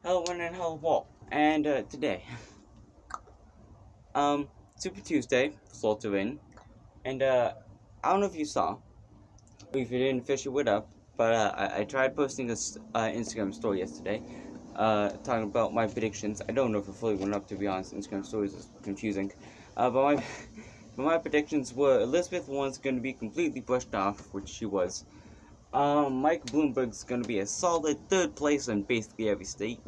Hello, one and hello, Walt. And today, Super Tuesday, Slaughter in, and I don't know if you saw, or if you didn't fish it up, but I tried posting a Instagram story yesterday, talking about my predictions. I don't know if it fully went up, to be honest. Instagram stories is confusing, but my predictions were Elizabeth Warren's going to be completely brushed off, which she was. Mike Bloomberg's going to be a solid third place in basically every state.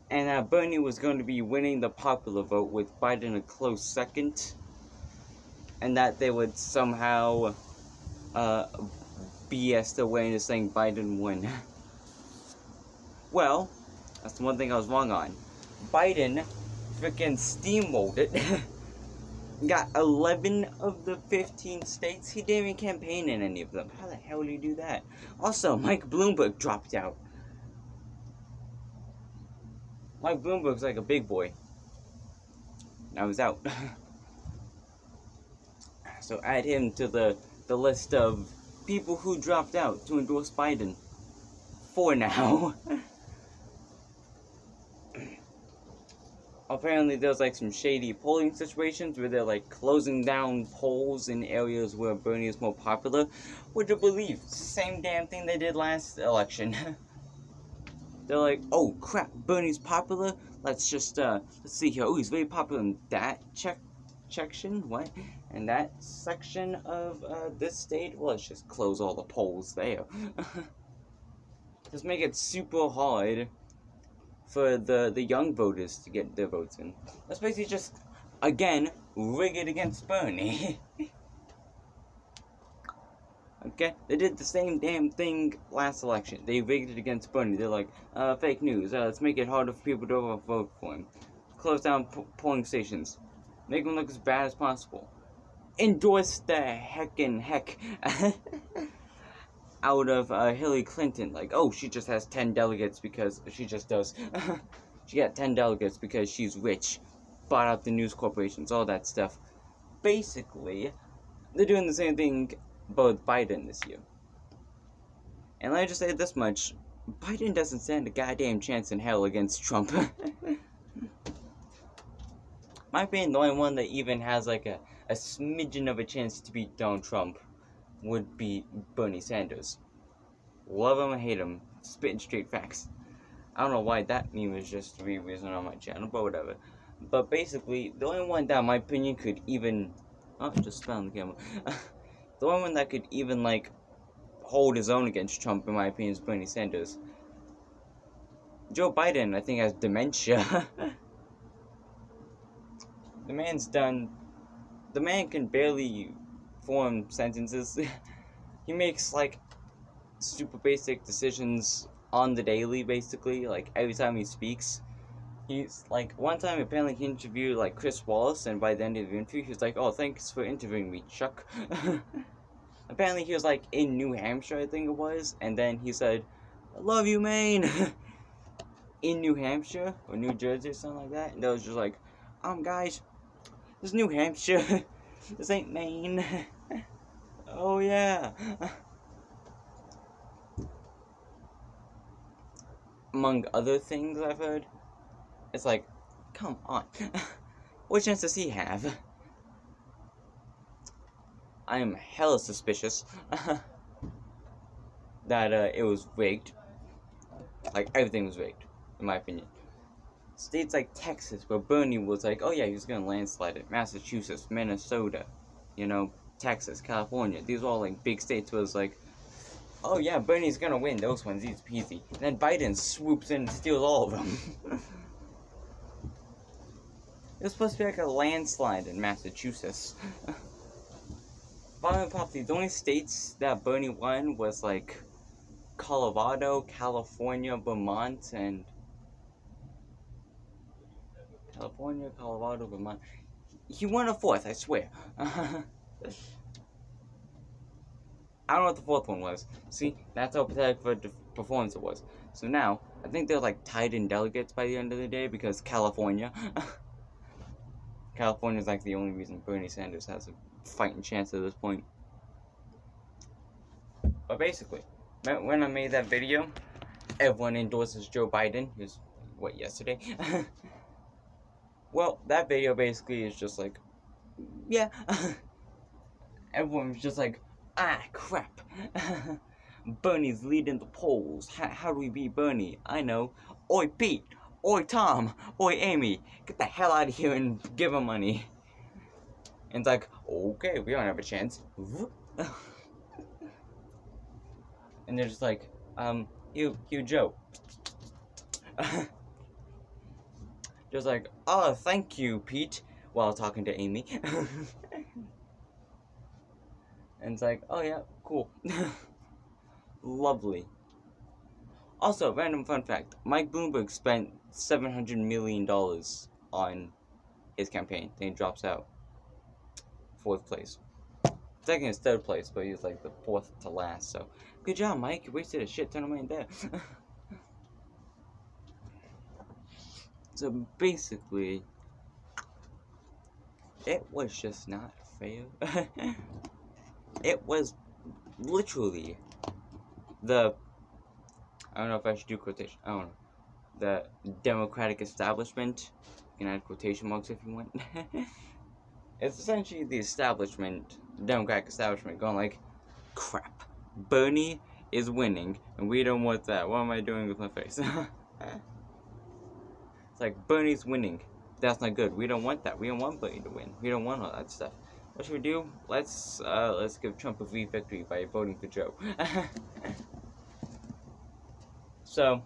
And Bernie was going to be winning the popular vote with Biden a close second, and that they would somehow BS their way into saying Biden won. Well, that's the one thing I was wrong on. Biden freaking steamrolled it. Got 11 of the 15 states. He didn't even campaign in any of them. How the hell did he do that? Also, Mike Bloomberg dropped out. Mike Bloomberg's like a big boy. Now he's out. So add him to the list of people who dropped out to endorse Biden. For now. Apparently there's like some shady polling situations where they're like closing down polls in areas where Bernie is more popular. Would you believe? It's the same damn thing they did last election. They're like, oh crap, Bernie's popular? Let's just, let's see here. Oh, he's very popular in that section? What? In that section of, this state? Well, let's just close all the polls there. Just make it super hard for the young voters to get their votes in. That's basically just, again, rig it against Bernie. Okay, they did the same damn thing last election. They rigged it against Bernie. They're like, fake news. Let's make it harder for people to vote for him. Close down polling stations. Make them look as bad as possible. Endorse the heckin' heck out of Hillary Clinton. Like, oh, she just has 10 delegates because she just does. She got 10 delegates because she's rich. Bought out the news corporations, all that stuff. Basically, they're doing the same thing but Biden this year. And let me just say this much. Biden doesn't stand a goddamn chance in hell against Trump. My opinion, the only one that even has like a smidgen of a chance to beat Donald Trump would be Bernie Sanders. Love him or hate him, spitting straight facts. I don't know why that meme is just re-reason on my channel, but whatever. But basically, the only one that, in my opinion, could even... Oh, just spell on the camera. The only one that could even, like, hold his own against Trump, in my opinion, is Bernie Sanders. Joe Biden, I think, has dementia. The man's done... The man can barely form sentences. He makes, like, super basic decisions on the daily, basically. Like, every time he speaks. He's, like, one time, apparently, he interviewed, like, Chris Wallace, and by the end of the interview, he was like, oh, thanks for interviewing me, Chuck. Apparently, he was, like, in New Hampshire, I think it was, and then he said, I love you, Maine! In New Hampshire, or New Jersey, or something like that, and they was just like, guys, this is New Hampshire, this ain't Maine. Oh, yeah. Among other things I've heard, it's like, come on. What chance does he have? I am hella suspicious that it was rigged. Like, everything was rigged, in my opinion. States like Texas, where Bernie was like, oh yeah, he was gonna landslide it. Massachusetts, Minnesota, you know, Texas, California. These are all like big states where it's like, oh yeah, Bernie's gonna win those ones, easy peasy. And then Biden swoops in and steals all of them. It was supposed to be like a landslide in Massachusetts. Finally, probably the only states that Bernie won was like Colorado, California, Vermont, and California, Colorado, Vermont. He won a fourth, I swear. I don't know what the fourth one was. See, that's how pathetic of a performance it was. So now, I think they're like tied in delegates by the end of the day because California. California is like the only reason Bernie Sanders has a fighting chance at this point. But basically, when I made that video, everyone endorses Joe Biden. It was, what, yesterday? Well, that video basically is just like, yeah. Everyone was just like, ah, crap. Bernie's leading the polls. How do we beat Bernie? I know. Oi, Pete. Oi, Tom. Oi, Amy. Get the hell out of here and give him money. And it's like, okay, we don't have a chance. And they're just like, you Joe. Just like, oh, thank you, Pete, while talking to Amy. And it's like, oh yeah, cool. Lovely. Also, random fun fact, Mike Bloomberg spent $700 million on his campaign. Then he drops out. 4th place. Second is 3rd place, but he was like the 4th to last, so good job, Mike. You wasted a shit ton of money there. So basically, it was just not fair. It was literally the, I don't know if I should do quotation, I don't know, the Democratic establishment, you can add quotation marks if you want. It's essentially the establishment, the Democratic establishment, going like, crap, Bernie is winning, and we don't want that. What am I doing with my face? It's like, Bernie's winning. That's not good. We don't want that. We don't want Bernie to win. We don't want all that stuff. What should we do? Let's give Trump a victory by voting for Joe. So,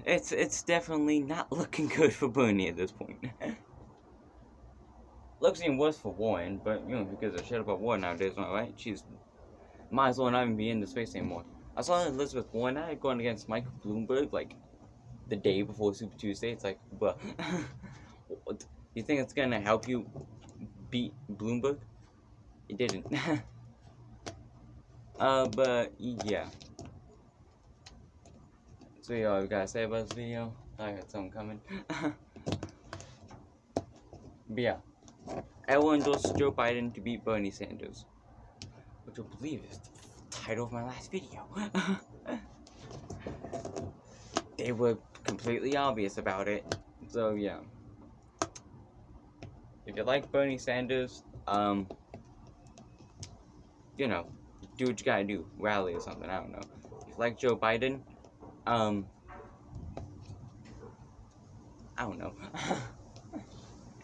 it's definitely not looking good for Bernie at this point. Looks even worse for Warren, but you know, because of shit about Warren nowadays, right? She's might as well not even be in the space anymore. I saw Elizabeth Warren going against Michael Bloomberg like the day before Super Tuesday. It's like, bruh, you think it's gonna help you beat Bloomberg? It didn't. But yeah. So all you gotta say about this video. I got something coming. But yeah, everyone endorses Joe Biden to beat Bernie Sanders, which I believe is the title of my last video. They were completely obvious about it, so yeah. If you like Bernie Sanders, you know, do what you gotta do, rally or something, I don't know. If you like Joe Biden, I don't know.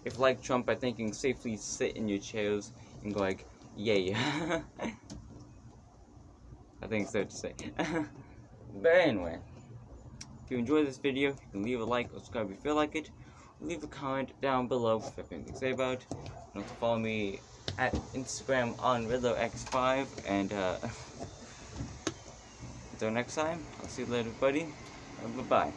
If you like Trump, I think you can safely sit in your chairs and go like, yay. I think it's safe to say. But anyway, if you enjoyed this video, you can leave a like or subscribe if you feel like it. Leave a comment down below if you have anything to say about it. You can follow me at Instagram on RiddlerX5, and until next time, I'll see you later, buddy. Bye-bye.